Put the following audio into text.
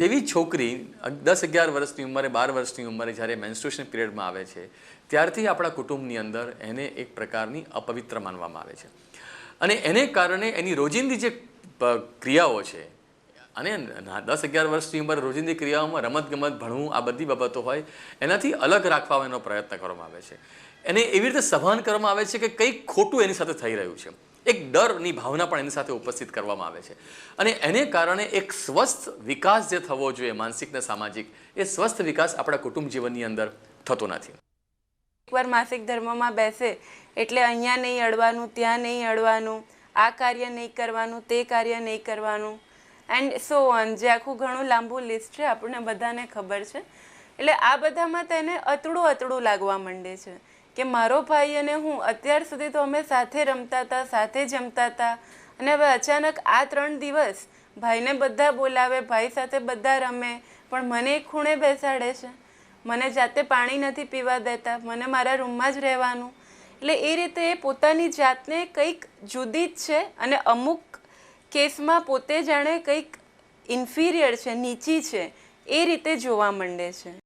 જેવી છોકરી 10-11 વર્ષની ઉંમરે 12 વર્ષની ઉંમરે જ્યારે મેન્સ્ટ્રુએશન પિરિયડમાં આવે છે ત્યારથી આપણા કુટુંબની અંદર એને એક પ્રકારની અપવિત્ર માનવામાં આવે છે અને એને કારણે એની રોજિંદી જે ક્રિયાઓ છે અને 10-11 વર્ષની ઉંમરે રોજિંદી ક્રિયાઓમાં રમતગમત ભણવું આ બધી બાબતો હોય એનાથી અલગ રાખવાનો પ્રયત્ન કરવામાં આવે છે એને એવી રીતે સભાન કરવામાં આવે છે કે કંઈક ખોટું એની સાથે થઈ રહ્યું છે એક ડરની ભાવના પણ એની સાથે ઉપસ્થિત કરવામાં આવે છે અને એને કારણે એક સ્વસ્થ વિકાસ જે થવો જોઈએ માનસિક ને સામાજિક એ સ્વસ્થ વિકાસ આપણા કુટુંબ જીવનની અંદર થતો નથી. એકવાર માસિક ધર્મમાં બેસે એટલે અહીંયા નહીં અડવાનું, ત્યાં નહીં અડવાનું, આ કાર્ય નહીં કરવાનું, તે કાર્ય નહીં કરવાનું એન્ડ સો ઓન, જે આખું ઘણું લાંબુ લિસ્ટ છે, આપણને બધાને ખબર છે. એટલે આ બધામાં તેને અતડું લાગવા માંડે છે કે મારો ભાઈ અને હું અત્યાર સુધી તો અમે સાથે રમતા હતા, સાથે જમતા હતા અને હવે અચાનક આ 3 દિવસ ભાઈને બધા બોલાવે, ભાઈ સાથે બધા રમે, પણ મને એક ખૂણે બેસાડે છે, મને જાતે પાણી નથી પીવા દેતા, મને મારા રૂમમાં જ રહેવાનું. એટલે એ રીતે એ પોતાની જાતને કંઈક જુદી જ છે અને અમુક કેસમાં પોતે જાણે કંઈક ઇન્ફિરિયર છે, નીચી છે, એ રીતે જોવા માંડે છે.